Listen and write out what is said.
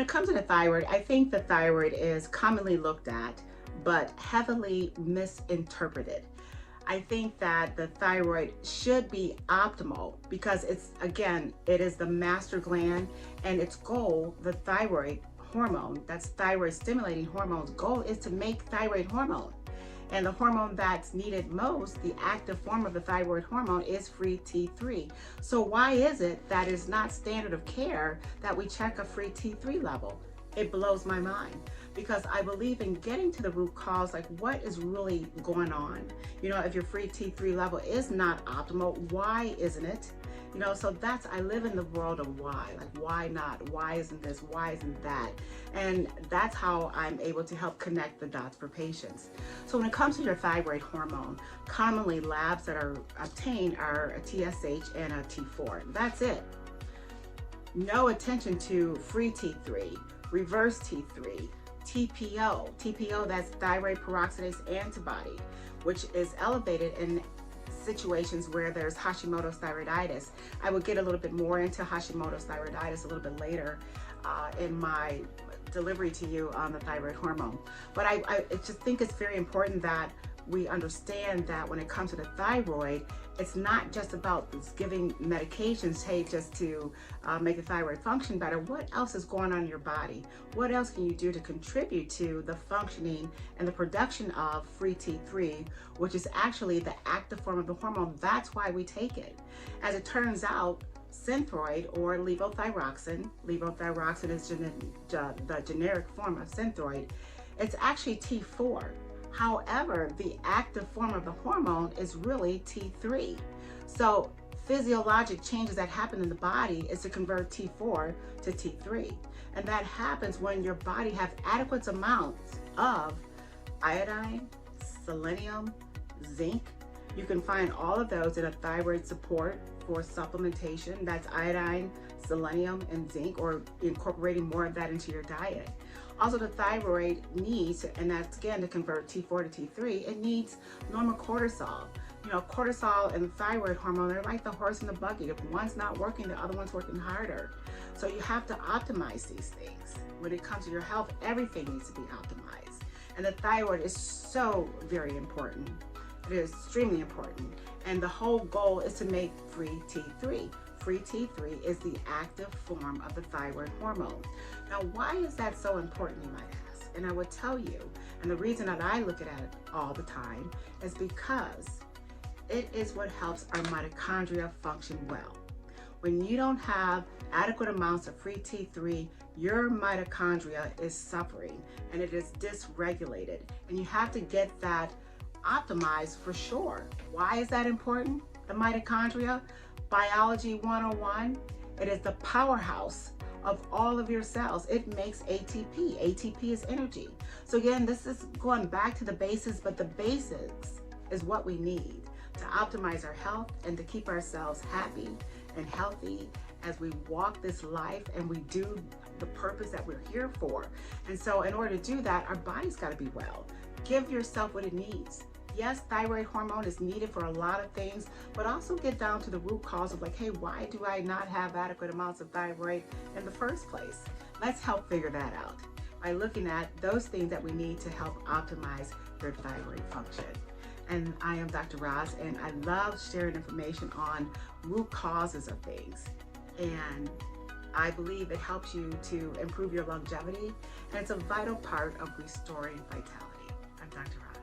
When it comes to the thyroid, I think the thyroid is commonly looked at, but heavily misinterpreted. I think that the thyroid should be optimal because it is the master gland, and its goal, the thyroid hormone, that's thyroid stimulating hormone's goal, is to make thyroid hormone. And the hormone that's needed most, the active form of the thyroid hormone, is free T3. So why is it that it's not standard of care that we check a free T3 level? It blows my mind, because I believe in getting to the root cause, like what is really going on. If your free T3 level is not optimal, why isn't it? So I live in the world of why, like why not? Why isn't this? Why isn't that? And that's how I'm able to help connect the dots for patients. So when it comes to your thyroid hormone, commonly labs that are obtained are a TSH and a T4. That's it. No attention to free T3, reverse T3, TPO. TPO, that's thyroid peroxidase antibody, which is elevated in situations where there's Hashimoto's thyroiditis. I will get a little bit more into Hashimoto's thyroiditis a little bit later in my delivery to you on the thyroid hormone. But I just think it's very important that we understand that when it comes to the thyroid, it's not just about giving medications, hey, just to make the thyroid function better. What else is going on in your body? What else can you do to contribute to the functioning and the production of free T3, which is actually the active form of the hormone? That's why we take it. As it turns out, Synthroid, or levothyroxine is the generic form of Synthroid, it's actually T4. However, the active form of the hormone is really T3. So physiologic changes that happen in the body is to convert T4 to T3. And that happens when your body has adequate amounts of iodine, selenium, zinc. You can find all of those in a thyroid support for supplementation. That's iodine, selenium, and zinc, or incorporating more of that into your diet. Also, the thyroid needs, and that's again to convert T4 to T3, it needs normal cortisol. Cortisol and the thyroid hormone, they're like the horse and the buggy. If one's not working, the other one's working harder. So you have to optimize these things. When it comes to your health, everything needs to be optimized. And the thyroid is so very important. It is extremely important. And the whole goal is to make free T3. Free T3 is the active form of the thyroid hormone. Now, why is that so important, you might ask? And I would tell you, and the reason that I look at it all the time is because it is what helps our mitochondria function well. When you don't have adequate amounts of free T3, your mitochondria is suffering and it is dysregulated. And you have to get that optimized for sure. Why is that important? The mitochondria, Biology 101, it is the powerhouse of all of your cells. It makes ATP. ATP is energy. So again, this is going back to the basics, but the basics is what we need to optimize our health and to keep ourselves happy and healthy as we walk this life and we do the purpose that we're here for. And so in order to do that, our body's got to be well. Give yourself what it needs. Yes, thyroid hormone is needed for a lot of things, but also get down to the root cause of like, hey, why do I not have adequate amounts of thyroid in the first place? Let's help figure that out by looking at those things that we need to help optimize your thyroid function. And I am Dr. Roz, and I love sharing information on root causes of things. And I believe it helps you to improve your longevity, and it's a vital part of restoring vitality. I'm Dr. Roz.